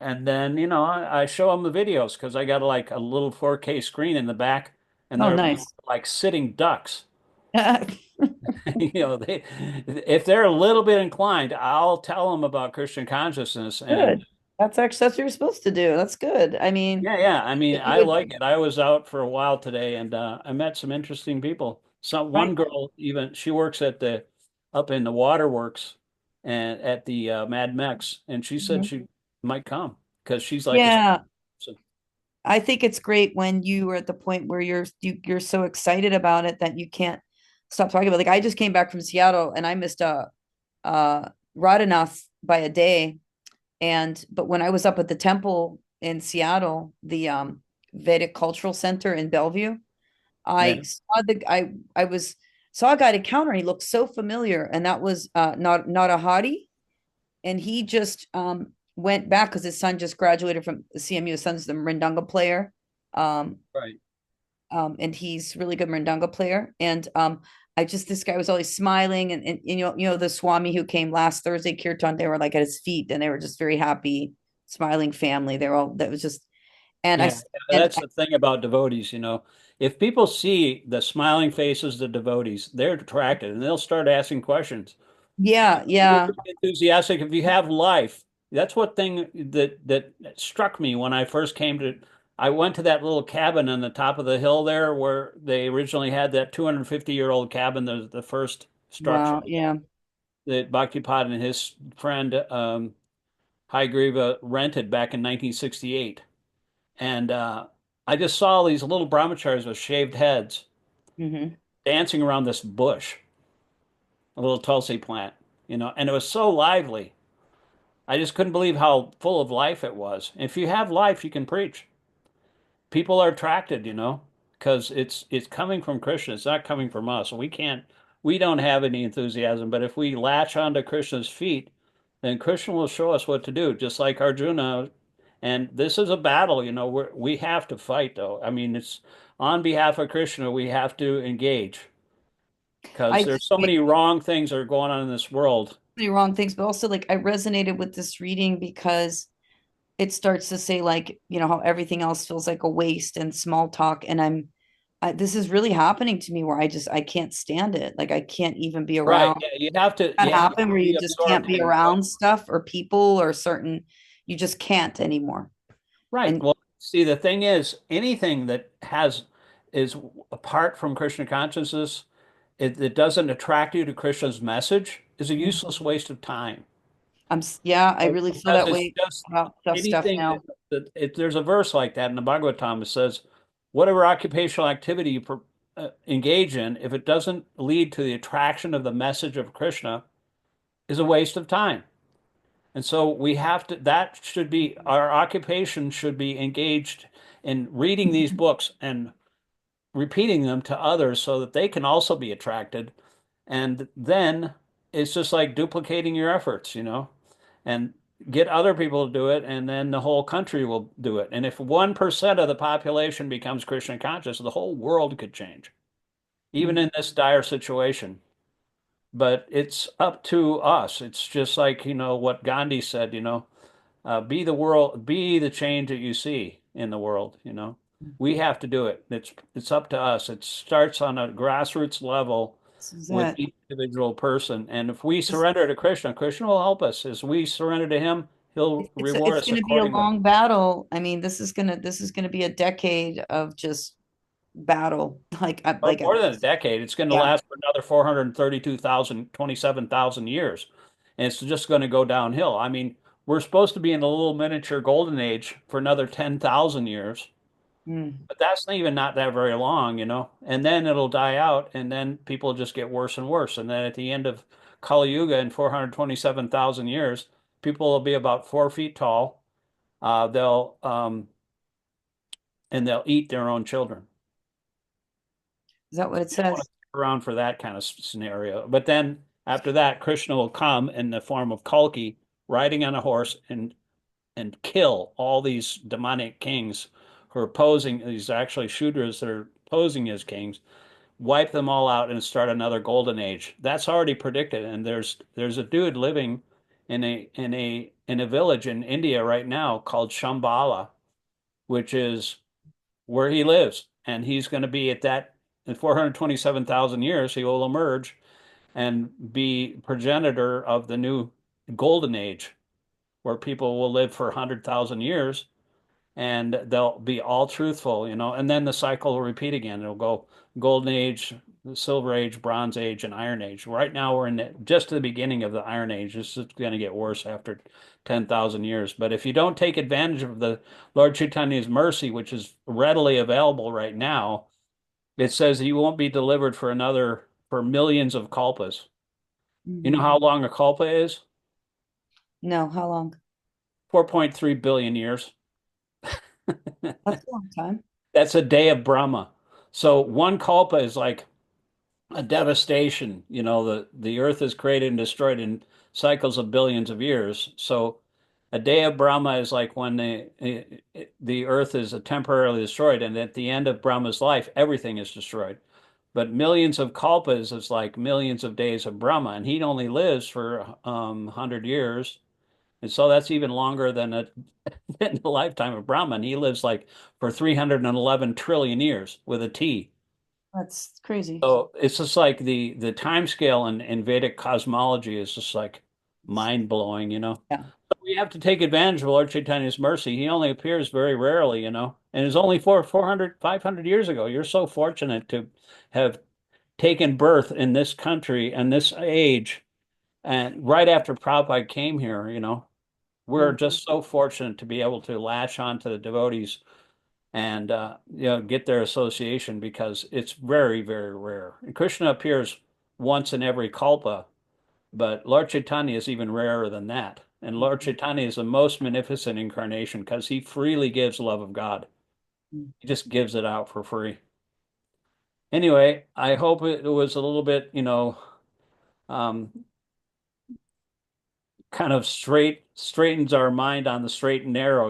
A: And then, I show them the videos because I got like a little 4K screen in the back, and
B: Oh,
A: they're
B: nice.
A: like sitting ducks. If they're a little bit inclined, I'll tell them about Christian consciousness. And
B: Good. That's what you're supposed to do. That's good. I mean,
A: yeah, yeah. I mean,
B: you
A: I
B: would,
A: like it. I was out for a while today, and I met some interesting people.
B: right?
A: One girl, even she works up in the waterworks and at the Mad Mex, and she said
B: Mhm.
A: she might come because she's like a
B: Yeah,
A: person.
B: I think it's great when you are at the point where you're so excited about it that you can't stop talking about it. Like I just came back from Seattle and I missed Radhanath by a day. But when I was up at the temple in Seattle, the Vedic Cultural Center in Bellevue,
A: Yeah,
B: I saw a guy at a counter and he looked so familiar, and that was not a hottie, and he just went back because his son just graduated from CMU. His son's the Mrindanga player, um,
A: right.
B: and he's really good Mrindanga player. And this guy was always smiling, and the Swami who came last Thursday Kirtan, they were like at his feet, and they were just very happy, smiling family. They were all that was just, and I
A: Yeah,
B: s- and
A: that's the thing about devotees. If people see the smiling faces of the devotees, they're attracted, and they'll start asking questions.
B: yeah,
A: You're
B: yeah.
A: enthusiastic if you have life. That's what thing that struck me when I first came to. I went to that little cabin on the top of the hill there where they originally had that 250-year-old cabin, the first structure
B: Wow, yeah.
A: that Bhaktipad and his friend Haigriva rented back in 1968. And I just saw these little brahmacharis with shaved heads
B: Hmm.
A: dancing around this bush, a little tulsi plant, and it was so lively. I just couldn't believe how full of life it was. If you have life, you can preach. People are attracted, because it's coming from Krishna. It's not coming from us. We don't have any enthusiasm, but if we latch onto Krishna's feet, then Krishna will show us what to do, just like Arjuna. And this is a battle, we have to fight, though. I mean, it's on behalf of Krishna, we have to engage because
B: I
A: there's so many wrong things that are going on in this world.
B: many wrong things, but also like I resonated with this reading because it starts to say like, how everything else feels like a waste and small talk. And this is really happening to me where I can't stand it. Like I can't even be
A: Right.
B: around
A: Yeah, you have to
B: that
A: you have
B: happen
A: to
B: where you
A: be
B: just can't
A: absorbed
B: be
A: in what.
B: around stuff or people or you just can't anymore.
A: Right.
B: And
A: Well, see, the thing is, anything that is apart from Krishna consciousness, it doesn't attract you to Krishna's message, is a useless waste of time.
B: yeah, I
A: Right.
B: really feel
A: Because
B: that
A: it's
B: way
A: just
B: about stuff
A: anything
B: now.
A: there's a verse like that in the Bhagavatam. It says, whatever occupational activity you engage in, if it doesn't lead to the attraction of the message of Krishna, is a waste of time. And so we have to, that should be, our occupation should be engaged in reading these books and repeating them to others so that they can also be attracted. And then it's just like duplicating your efforts, and get other people to do it, and then the whole country will do it. And if 1% of the population becomes Krishna conscious, the whole world could change, even
B: Mm.
A: in this dire situation. But it's up to us. It's just like, what Gandhi said, be the world, be the change that you see in the world. We have to do it. It's up to us. It starts on a grassroots level
B: This is
A: with
B: it.
A: each individual person. And if we
B: This-
A: surrender to Krishna, Krishna will help us. As we surrender to him, he'll reward
B: it's
A: us
B: going to be a
A: accordingly.
B: long battle. I mean, this is gonna be a decade of just battle.
A: But more than a decade, it's going to
B: Yeah.
A: last for another 432,000, 27,000 years. And it's just going to go downhill. I mean, we're supposed to be in a little miniature golden age for another 10,000 years.
B: Mm.
A: But that's not that very long. And then it'll die out, and then people just get worse and worse. And then at the end of Kali Yuga in 427,000 years, people will be about 4 feet tall. They'll and they'll eat their own children.
B: Is that what it
A: You don't want to
B: says?
A: stick around for that kind of scenario. But then after that, Krishna will come in the form of Kalki, riding on a horse, and kill all these demonic kings who are posing. These actually Shudras that are posing as kings, wipe them all out and start another golden age. That's already predicted. And there's a dude living in a village in India right now called Shambhala, which is where he lives. And he's going to be at that in 427,000 years, he will emerge and be progenitor of the new golden age, where people will live for 100,000 years and they'll be all truthful. And then the cycle will repeat again. It'll go golden age, silver age, bronze age, and iron age. Right now, we're in just the beginning of the iron age. This is going to get worse after 10,000 years. But if you don't take advantage of the Lord Chaitanya's mercy, which is readily available right now, it says you won't be delivered for millions of kalpas. You know
B: Mhm.
A: how long a kalpa is?
B: No, how long?
A: 4.3 billion years.
B: That's a long time.
A: That's a day of Brahma. So one kalpa is like a devastation. The earth is created and destroyed in cycles of billions of years. So a day of Brahma is like when the earth is temporarily destroyed, and at the end of Brahma's life, everything is destroyed. But millions of kalpas is like millions of days of Brahma, and he only lives for 100 years. And so that's even longer than than the lifetime of Brahma. And he lives like for 311 trillion years with a T.
B: That's crazy.
A: So it's just like the time scale in Vedic cosmology is just like mind blowing.
B: Yeah.
A: But we have to take advantage of Lord Chaitanya's mercy. He only appears very rarely, and it's only 500 years ago. You're so fortunate to have taken birth in this country and this age, and right after Prabhupada came here. We're
B: Mm.
A: just so fortunate to be able to latch on to the devotees and get their association because it's very, very rare. And Krishna appears once in every kalpa, but Lord Chaitanya is even rarer than that. And Lord Chaitanya is the most magnificent incarnation because he freely gives love of God.
B: Mm.
A: He just gives it out for free. Anyway, I hope it was a little bit, um, kind of straightens our mind on the straight and narrow.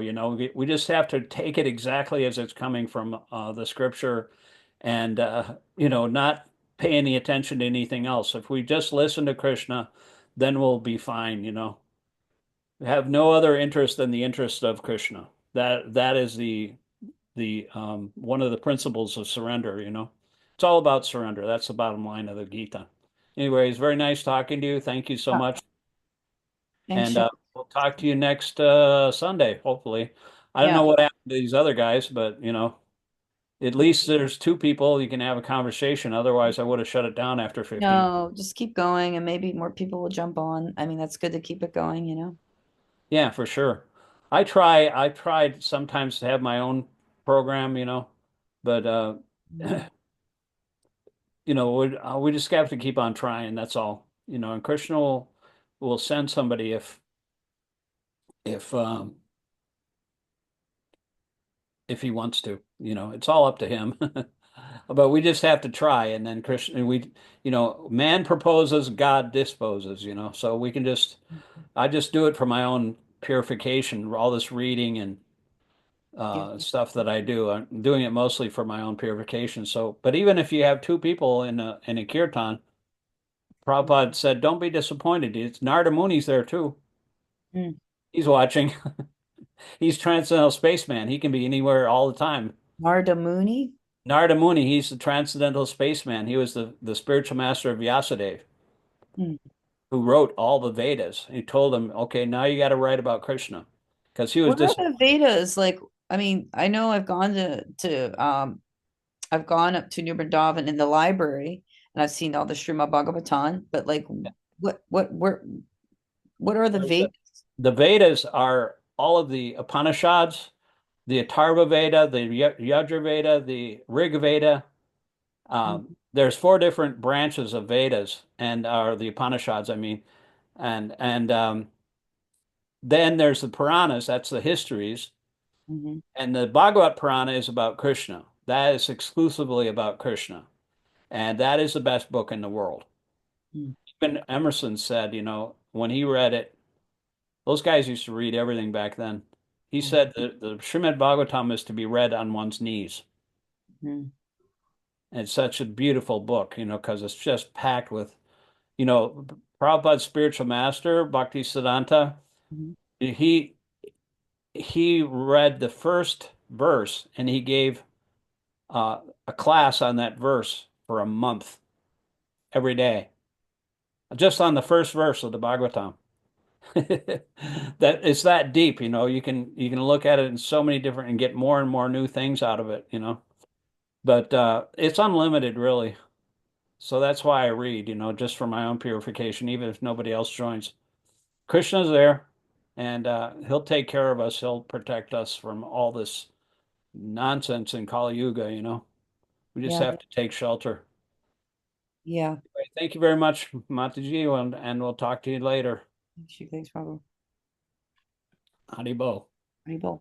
A: We just have to take it exactly as it's coming from the scripture, and not pay any attention to anything else. If we just listen to Krishna, then we'll be fine. Have no other interest than the interest of Krishna. That is the one of the principles of surrender. It's all about surrender. That's the bottom line of the Gita. Anyways, very nice talking to you. Thank you so
B: Yeah.
A: much.
B: Thanks,
A: And
B: Sean.
A: we'll talk to you next Sunday, hopefully. I don't know
B: Yeah.
A: what happened to these other guys, but at least there's two people you can have a conversation. Otherwise, I would have shut it down after 15.
B: No, just keep going and maybe more people will jump on. I mean, that's good to keep it going.
A: Yeah, for sure. I tried sometimes to have my own program, but
B: Mhm.
A: we just have to keep on trying. That's all. And Krishna will will send somebody if if he wants to. It's all up to him. But we just have to try, and then Christian, man proposes, God disposes. So we can I just do it for my own purification, all this reading and
B: Yeah.
A: stuff that I do. I'm doing it mostly for my own purification. So, but even if you have two people in a kirtan, Prabhupada said, don't be disappointed. It's Narada Muni's there too.
B: Mm.
A: He's watching. He's transcendental spaceman. He can be anywhere all the time.
B: Narada Muni?
A: Narada Muni, he's the transcendental spaceman. He was the spiritual master of Vyasadeva,
B: Mm.
A: who wrote all the Vedas. He told him, okay, now you got to write about Krishna, because he was
B: What are
A: dis
B: the Vedas like? I mean, I know I've gone to I've gone up to New Vrindavan in the library and I've seen all the Srimad Bhagavatam, but like what what are the Vedas?
A: the Vedas are all of the Upanishads, the Atharva Veda, the Yajur Veda, the Rig Veda. There's four different branches of Vedas and are the Upanishads, I mean, and then there's the Puranas, that's the histories,
B: Mm-hmm.
A: and the Bhagavat Purana is about Krishna. That is exclusively about Krishna, and that is the best book in the world. Even Emerson said, when he read it, those guys used to read everything back then. He said that the Srimad Bhagavatam is to be read on one's knees.
B: Mm-hmm.
A: And it's such a beautiful book, because it's just packed with, you know, Prabhupada's spiritual master, Bhaktisiddhanta,
B: Mm-hmm.
A: he he read the first verse and he gave a class on that verse for a month every day, just on the first verse of the Bhagavatam. That it's that deep, you can look at it in so many different and get more and more new things out of it. But it's unlimited, really. So that's why I read, just for my own purification, even if nobody else joins. Krishna's there, and he'll take care of us. He'll protect us from all this nonsense in Kali Yuga. We just
B: Yeah,
A: have to take shelter.
B: yeah.
A: Thank you very much, Mataji, and we'll talk to you later.
B: Thanks, Prabhu.
A: Haribo.
B: Haribol.